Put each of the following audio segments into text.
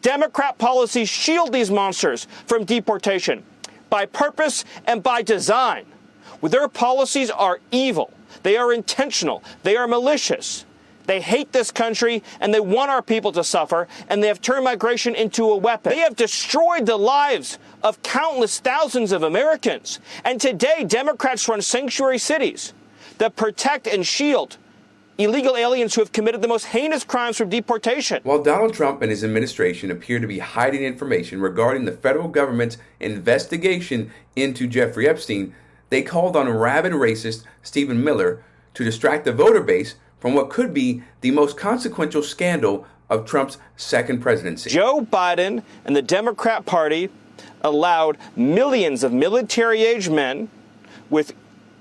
Democrat policies shield these monsters from deportation by purpose and by design. Their policies are evil. They are intentional. They are malicious. They hate this country, and they want our people to suffer, and they have turned migration into a weapon. They have destroyed the lives of countless thousands of Americans. And today, Democrats run sanctuary cities that protect and shield illegal aliens who have committed the most heinous crimes from deportation. While Donald Trump and his administration appear to be hiding information regarding the federal government's investigation into Jeffrey Epstein, they called on rabid racist Stephen Miller to distract the voter base from what could be the most consequential scandal of Trump's second presidency. Joe Biden and the Democrat Party allowed millions of military-age men with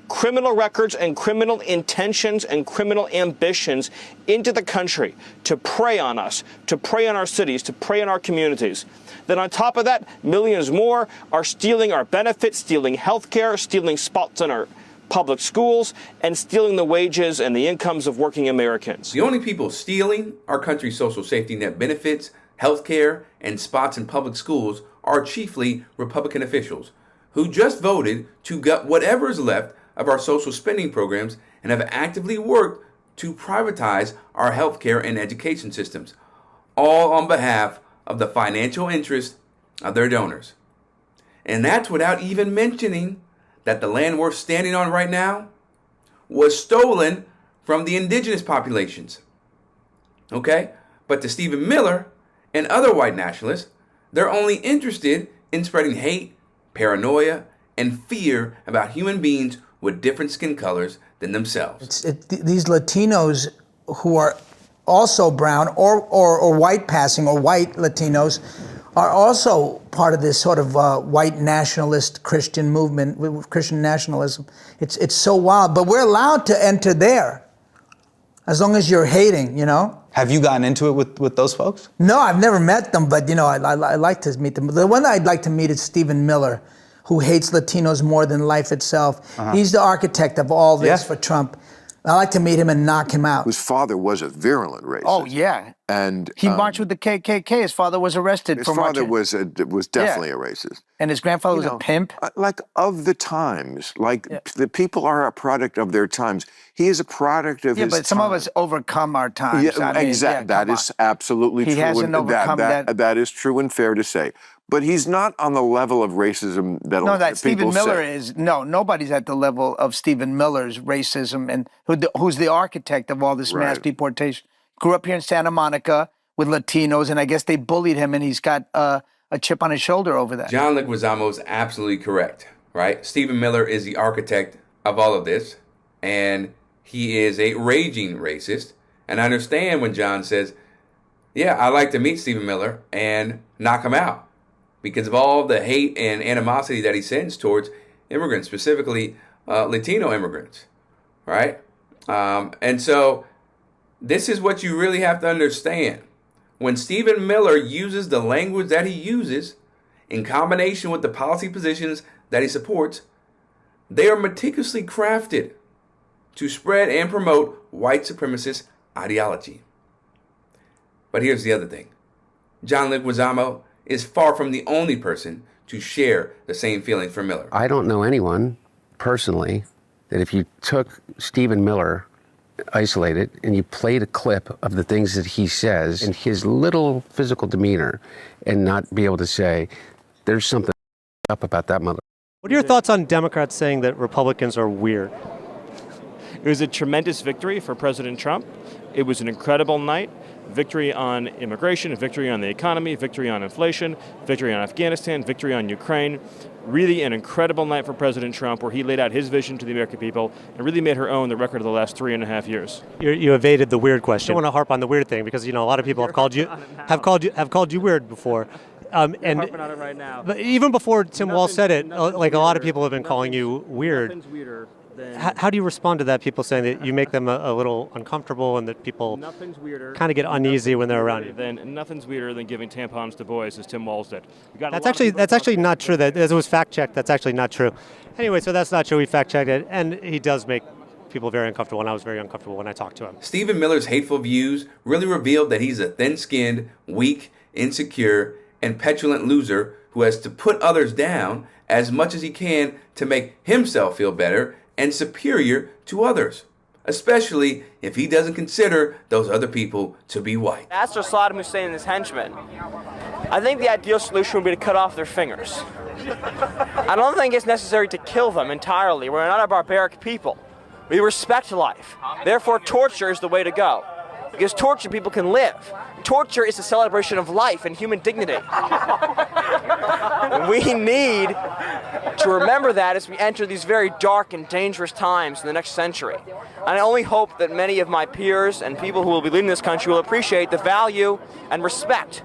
criminal records and criminal intentions and criminal ambitions into the country to prey on us, to prey on our cities, to prey on our communities. Then on top of that, millions more are stealing our benefits, stealing health care, stealing spots in our public schools, and stealing the wages and the incomes of working Americans. The only people stealing our country's social safety net benefits, health care, and spots in public schools are chiefly Republican officials who just voted to gut whatever is left of our social spending programs and have actively worked to privatize our healthcare and education systems, all on behalf of the financial interests of their donors. And that's without even mentioning that the land we're standing on right now was stolen from the indigenous populations. Okay? But to Stephen Miller and other white nationalists, they're only interested in spreading hate, paranoia, and fear about human beings with different skin colors than themselves. These Latinos who are also brown or white passing or white Latinos are also part of this sort of white nationalist Christian movement, Christian nationalism. It's so wild, but we're allowed to enter there as long as you're hating, you know? Have you gotten into it with those folks? No, I've never met them, but you know, I like to meet them. The one I'd like to meet is Stephen Miller, who hates Latinos more than life itself. He's the architect of all this for Trump. I like to meet him and knock him out. Whose father was a virulent racist. Oh, yeah. And he marched with the KKK. His father was arrested for marching. His father was definitely a racist. And his grandfather was a pimp. Like of the times, the people are a product of their times. He is a product of his but some of us overcome our times. Yeah, I mean, exactly. That is absolutely true. He hasn't overcome that. That is true and fair to say. But he's not on the level of racism that people Stephen Miller say. is. No, nobody's at the level of Stephen Miller's racism, and who's the architect of all this mass deportation. Grew up here in Santa Monica with Latinos, and I guess they bullied him, and he's got a chip on his shoulder over that. John Leguizamo is absolutely correct, right? Stephen Miller is the architect of all of this, and he is a raging racist. And I understand when John says, yeah, I'd like to meet Stephen Miller and knock him out, because of all the hate and animosity that he sends towards immigrants, specifically Latino immigrants, right? And so this is what you really have to understand. When Stephen Miller uses the language that he uses in combination with the policy positions that he supports, they are meticulously crafted to spread and promote white supremacist ideology. But here's the other thing. John Leguizamo is far from the only person to share the same feelings for Miller. I don't know anyone personally that if you took Stephen Miller, isolated, and you played a clip of the things that he says and his little physical demeanor and not be able to say, there's something up about that mother. What are your thoughts on Democrats saying that Republicans are weird? It was a tremendous victory for President Trump. It was an incredible night. Victory on immigration, victory on the economy, victory on inflation, victory on Afghanistan, victory on Ukraine. Really an incredible night for President Trump, where he laid out his vision to the American people and really made her own the record of the last 3.5 years. You evaded the weird question. I don't want to harp on the weird thing because, you know, a lot of people have called you weird before. And harping on it right now. But even before Tim Walz said it, like a lot of people have been calling you weird. Nothing's weirder than... How do you respond to that? People saying that you make them a little uncomfortable and that people kind of get uneasy when they're around you. Nothing's weirder than giving tampons to boys, as Tim Walz did. That's actually not true. That it was fact checked. That's actually not true. Anyway, so that's not true. We fact checked it, and he does make people very uncomfortable, and I was very uncomfortable when I talked to him. Stephen Miller's hateful views really revealed that he's a thin-skinned, weak, insecure, and petulant loser who has to put others down as much as he can to make himself feel better and superior to others, especially if he doesn't consider those other people to be white. As for Saddam Hussein and his henchmen, I think the ideal solution would be to cut off their fingers. I don't think it's necessary to kill them entirely. We're not a barbaric people. We respect life. Therefore, torture is the way to go. Because tortured people can live. Torture is a celebration of life and human dignity. We need to remember that as we enter these very dark and dangerous times in the next century. And I only hope that many of my peers and people who will be leading this country will appreciate the value and respect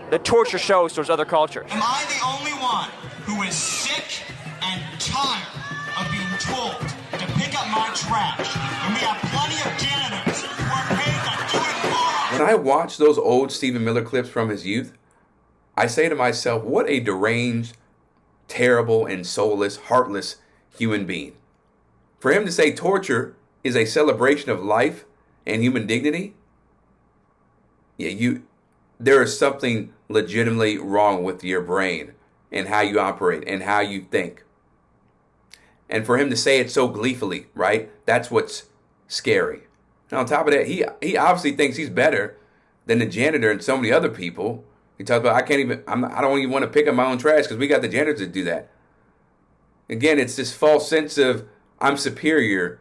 that torture shows towards other cultures. Am I the only one who is sick and tired of being told to pick up my trash when we have plenty of janitors who are paid to do it for us? When I watch those old Stephen Miller clips from his youth, I say to myself, what a deranged, terrible, and soulless, heartless human being. For him to say torture is a celebration of life and human dignity, there is something legitimately wrong with your brain and how you operate and how you think. And for him to say it so gleefully, right? That's what's scary. And on top of that, he obviously thinks he's better than the janitor and so many other people. He talks about, I don't even want to pick up my own trash because we got the janitors to do that. Again, it's this false sense of I'm superior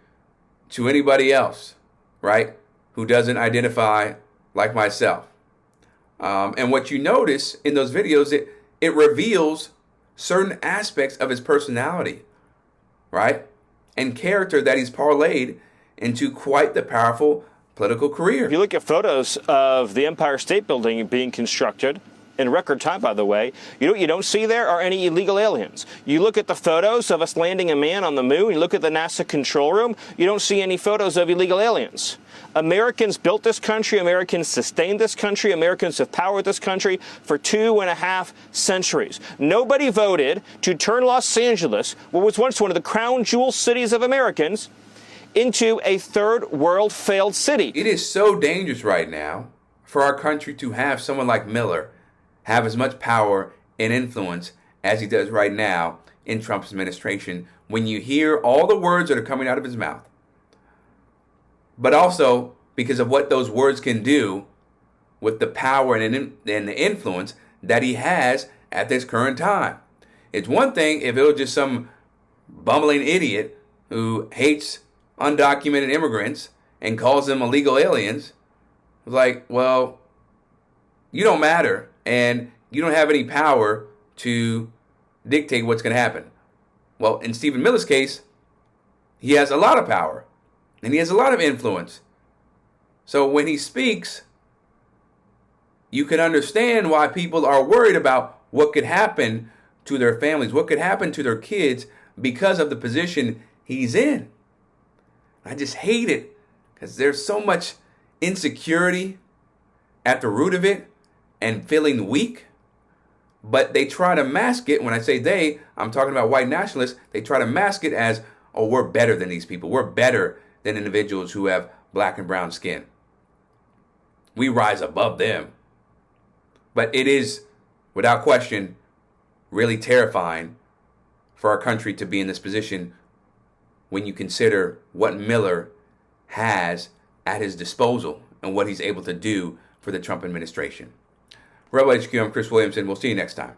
to anybody else, right? Who doesn't identify like myself. And what you notice in those videos, it reveals certain aspects of his personality, right? And character that he's parlayed into quite the powerful political career. If you look at photos of the Empire State Building being constructed, in record time, by the way, what you don't see there are any illegal aliens. You look at the photos of us landing a man on the moon, you look at the NASA control room, you don't see any photos of illegal aliens. Americans built this country, Americans sustained this country, Americans have powered this country for 2.5 centuries. Nobody voted to turn Los Angeles, what was once one of the crown jewel cities of Americans, into a third world failed city. It is so dangerous right now for our country to have someone like Miller have as much power and influence as he does right now in Trump's administration when you hear all the words that are coming out of his mouth. But also because of what those words can do with the power and the influence that he has at this current time. It's one thing if it was just some bumbling idiot who hates undocumented immigrants and calls them illegal aliens. Like, well, you don't matter and you don't have any power to dictate what's going to happen. Well, in Stephen Miller's case, he has a lot of power and he has a lot of influence. So when he speaks, you can understand why people are worried about what could happen to their families, what could happen to their kids because of the position he's in. I just hate it because there's so much insecurity at the root of it and feeling weak. But they try to mask it. When I say they, I'm talking about white nationalists. They try to mask it as, oh, we're better than these people. We're better than individuals who have black and brown skin. We rise above them. But it is, without question, really terrifying for our country to be in this position when you consider what Miller has at his disposal and what he's able to do for the Trump administration. Rebel HQ, I'm Chris Williamson. We'll see you next time.